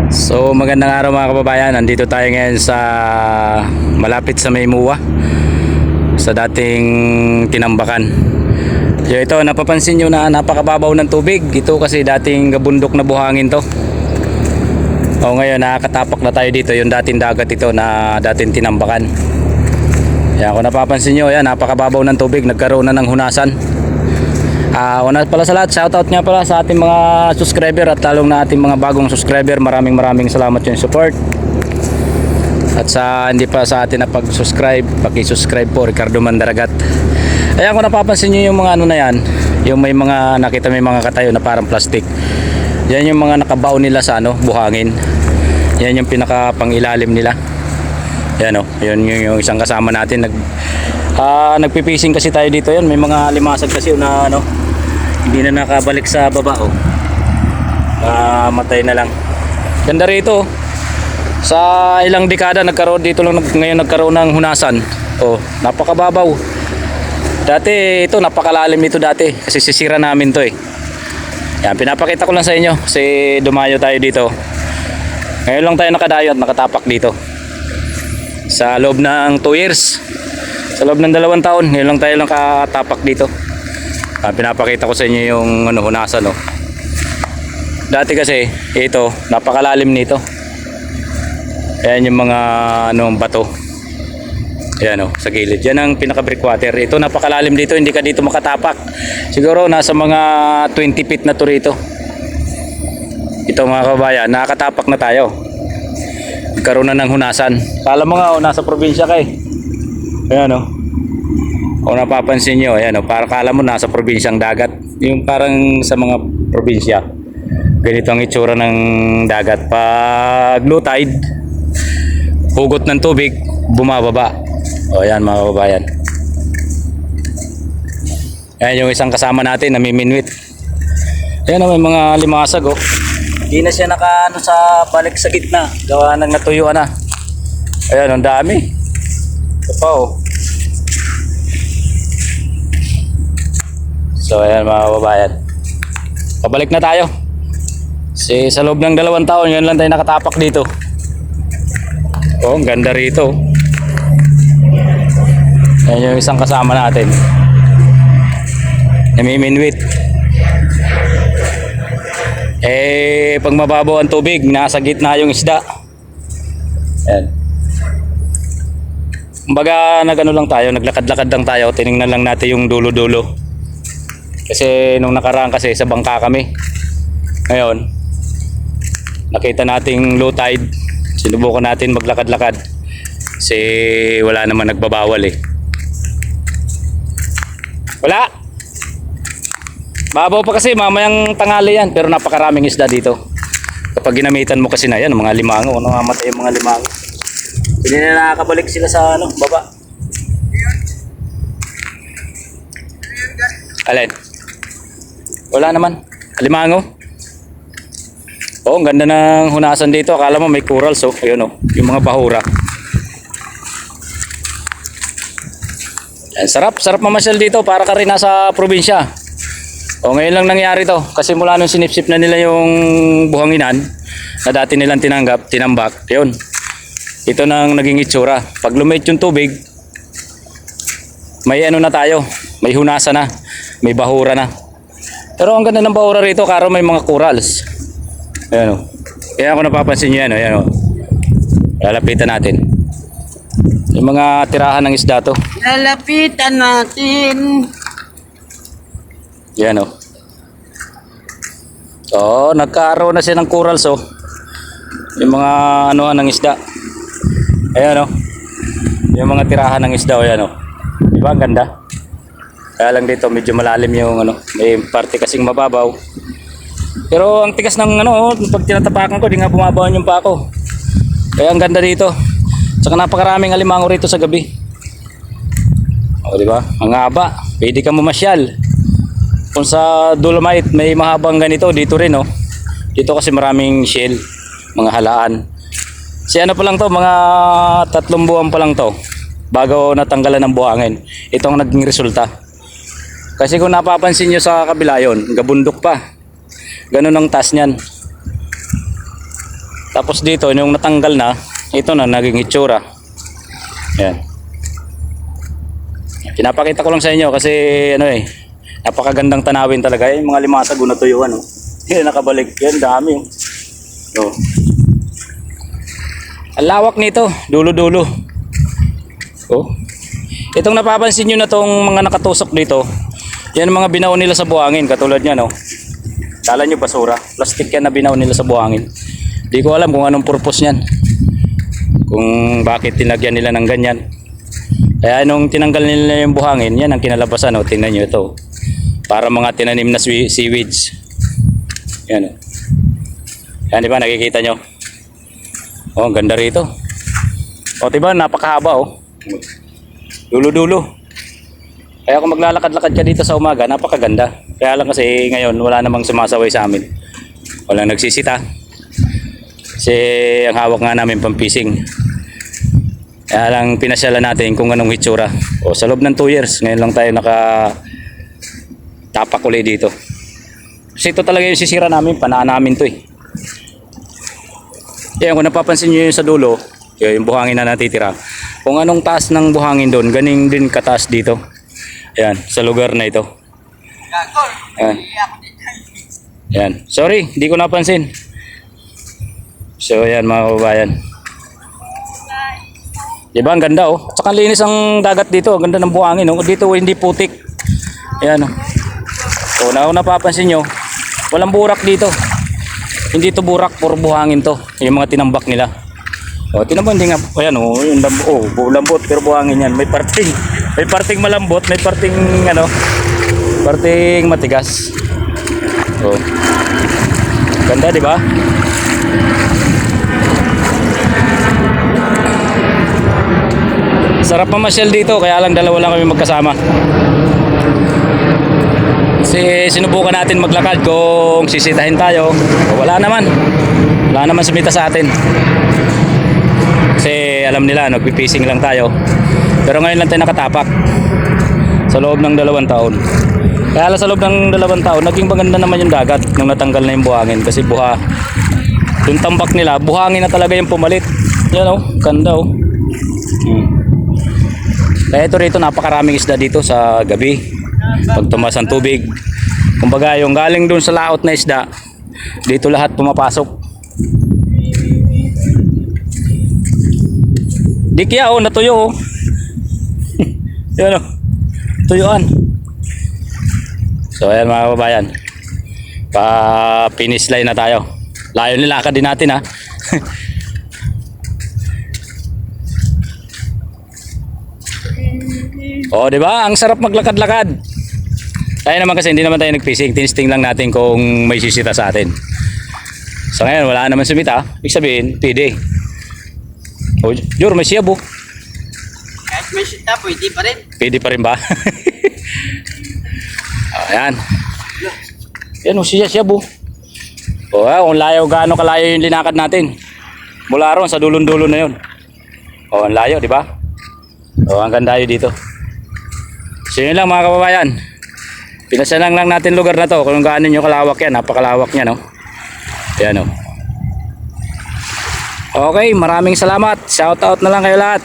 So magandang araw mga kababayan, nandito tayo ngayon sa malapit sa Maymua, sa dating Tinambakan. So ito, napapansin nyo na napakababaw ng tubig. Ito kasi dating gabundok na buhangin to. O ngayon nakakatapak na tayo dito, yung dating dagat ito na dating Tinambakan. Yan, kung napapansin nyo, yan, napakababaw ng tubig, nagkaroon na ng hunasan. Una pala sa lahat, shoutout nga pala sa ating mga subscriber at talong na ating mga bagong subscriber. Maraming salamat yung support. At sa hindi pa sa atin na pag-subscribe, paki-subscribe po, Ricardo Mandaragat. Ayan, kung napapansin nyo yung mga ano na yan, yung may mga nakita, may mga katayo na parang plastic. Yan yung mga nakabaon nila sa ano, buhangin. Yan yung pinaka pangilalim nila. Yan o, yun yung isang kasama natin. Nagpipising kasi tayo dito. Yan, may mga limasag kasi na ano, hindi na nakabalik sa baba oh. Matay na lang. Ganda rito oh. Sa ilang dekada nagkaroon dito lang ngayon nagkaroon ng hunasan. Oh, napakababaw. Dati ito napakalalim ito dati kasi sisira namin to eh. Yan, pinapakita ko lang sa inyo kasi dumayo tayo dito. Ngayon lang tayo nakadayo at nakatapak dito. Sa loob ng 2 years. Sa loob ng 2 taon, ngayon lang tayo nakatapak dito. Pinapakita ko sa inyo yung ano, hunasan no. Dati kasi ito napakalalim nito. Ayan yung mga ano, bato. Ayan o, sa gilid. Yan ang pinaka breakwater. Ito napakalalim dito, hindi ka dito makatapak. Siguro nasa mga 20 feet na to rito. Ito mga kabayan, nakatapak na tayo. Nagkaroon na ng hunasan. Kala mo nga nasa probinsya ka eh. Ayan o. Kung napapansin nyo, ayan o, para kala mo nasa probinsyang dagat. Yung parang sa mga probinsya. Ganito ang itsura ng dagat. Pag low tide, hugot ng tubig, bumababa. O ayan mga kababayan. Ayan yung isang kasama natin, namiminwit. Ayan o, may mga limasag o. Hindi na siya naka ano, sa balik sa gitna. Gawa ng natuyuan na. Ayan, ang dami. Ito pa o. So ayan mga kababayan, pabalik na tayo. Kasi sa loob ng 2 taon, yun lang tayo nakatapak dito. Oh, ang ganda rito. Ayan yung isang kasama natin, namiminwit. Pag mababaw ang tubig, nasa gitna yung isda. Ayan. Kumbaga nagano lang tayo, naglakad-lakad lang tayo, tiningnan lang natin yung dulo-dulo. Kasi nung nakaraan kasi sa bangka kami. Ngayon, nakita nating low tide. Sinubukan natin maglakad-lakad. Kasi wala naman nagbabawal eh. Wala! Babaw pa kasi, mamayang tanghali yan. Pero napakaraming isda dito. Kapag ginamitan mo kasi na yan, mga limango. Namamatay yung mga limango. Hindi na nakakabalik sila sa ano, baba. Alin? Wala naman. Limango. Oh, ang ganda ng hunasan dito. Akala mo may corals oh. Ayun oh, yung mga bahura. Yan, sarap mamasyal dito para ka rin nasa probinsya. Oh, ngayon lang nangyari to kasi mula nung sinipsip na nila yung buhanginan na dati nilang tinambak. Yun. Ito nang naging itsura. Pag lumait yung tubig, may ano na tayo, may hunasan na, may bahura na. Pero ang ganda ng bahura rito, karo may mga corals. Ayan o. Kaya ako napapansin nyo yan o. Ayan o. Lalapitan natin. Yung mga tirahan ng isda to. Lalapitan natin. Yan o. So, nagkaroon na siya ng corals o. Yung mga anuhan ng isda. Ayan o. Yung mga tirahan ng isda o. Ayan o. Diba ang ganda? Kaya lang dito medyo malalim yung ano, may parte kasing mababaw. Pero ang tigas ng ano, pag tinatapakan ko, di nga bumabawan yung pako. Kaya ang ganda dito. Saka napakaraming alimango rito sa gabi. O di ba? Ang haba, pwede ka mamasyal. Kung sa Dolomite may mahabang ganito, dito rin oh. Dito kasi maraming shell, mga halaan. Si ano pa lang to, mga 3 buwan pa lang to bago natanggalan ng buhangin. Ito ang naging resulta. Kasi kung napapansin nyo sa kabila yun, gabundok pa. Ganun ang taas nyan. Tapos dito, yung natanggal na, ito na naging itsura. Yan. Pinapakita ko lang sa inyo kasi ano napakagandang tanawin talaga. Yung mga limasag na tuyuan. Yan, nakabalik. Yan, dami. Oh. Ang lawak nito, dulo-dulo. Oh. Itong napapansin nyo na tong mga nakatusok dito, yan ang mga binaon nila sa buhangin, katulad niya, no? Kala nyo basura, plastic yan na binaon nila sa buhangin. Di ko alam kung anong purpose niyan. Kung bakit tinagyan nila ng ganyan. Kaya nung tinanggal nila yung buhangin, yan ang kinalabasan, no? Tingnan nyo ito. Para mga tinanim na seaweeds. Yan, oh. Yan, di ba? Nakikita nyo? Oh, ang ganda rito. O, diba? Napakahaba, oh. Dulo-dulo. Kaya kung maglalakad-lakad ka dito sa umaga, napakaganda. Kaya lang kasi ngayon, wala namang sumasaway sa amin. Walang nagsisita. Kasi ang hawak nga namin pampising. Kaya lang pinasyalan natin kung anong hitsura. O, sa loob ng 2 years, ngayon lang tayo tapak ulit dito. Kasi ito talaga yung sisira namin, panaan namin to Yan, kung napapansin nyo yung sa dulo, yung buhangin na natitira. Kung anong taas ng buhangin doon, ganing din kataas dito. Yan, sa lugar na ito. Yan. Yan. Sorry, hindi ko napansin. So, yan mga kababayan. Diba, ang ganda oh. Tsaka linis ang dagat dito. Ang ganda ng buhangin oh. Dito hindi putik. Yan oh. So, kung napapansin nyo, walang burak dito. Hindi to burak, puro buhangin to. Yung mga tinambak nila. O, tinambak din nga. Ayan oh, yung lambot pero buhangin yan. May parting malambot, may parting parting matigas. Oh. Ganda, di ba? Sarap mamasyal dito, kaya lang dalawa lang kami magkasama. Kasi sinubukan natin maglakad kung sisitahin tayo. Wala naman sumita sa atin. Kasi alam nila, nagpipising lang tayo. Pero ngayon lang tayo nakatapak. Sa loob ng 2 taon. Kaya lang sa loob ng 2 taon, naging maganda naman yung dagat nung natanggal na yung buhangin. Kasi yung tambak nila, buhangin na talaga yung pumalit. Yan oh, ganda oh. Kaya ito rito, napakaraming isda dito sa gabi. Pag tumas ang tubig. Kumbaga yung galing dun sa laot na isda, dito lahat pumapasok. Dikya oh, natuyo oh. Yan oh, tuyuan. So ayan mga kababayan, finish line na tayo. Layo nilakad din natin ha. Oh, di ba? Ang sarap maglakad-lakad. Tayo naman kasi hindi naman tayo nag-fishing, tinisting lang natin kung may sisita sa atin. So ngayon wala naman sumita, ibig sabihin, pwede. Oh, Jor, may siyabo. Kahit may sita, pwede pa rin. Pwede pa rin ba? Ayan. Yan o, siyabo. O, kung layo, gaano kalayo yung linakad natin. Mula ron, sa dulon-dulo na yun. O, ang layo, di ba? O, ang ganda yun dito. So yun lang mga kababayan. Pinasyalan lang natin lugar na to kung gaano nyo kalawak yan. Napakalawak niya, no? Yan o. Okay, maraming salamat. Shout out na lang kayo lahat.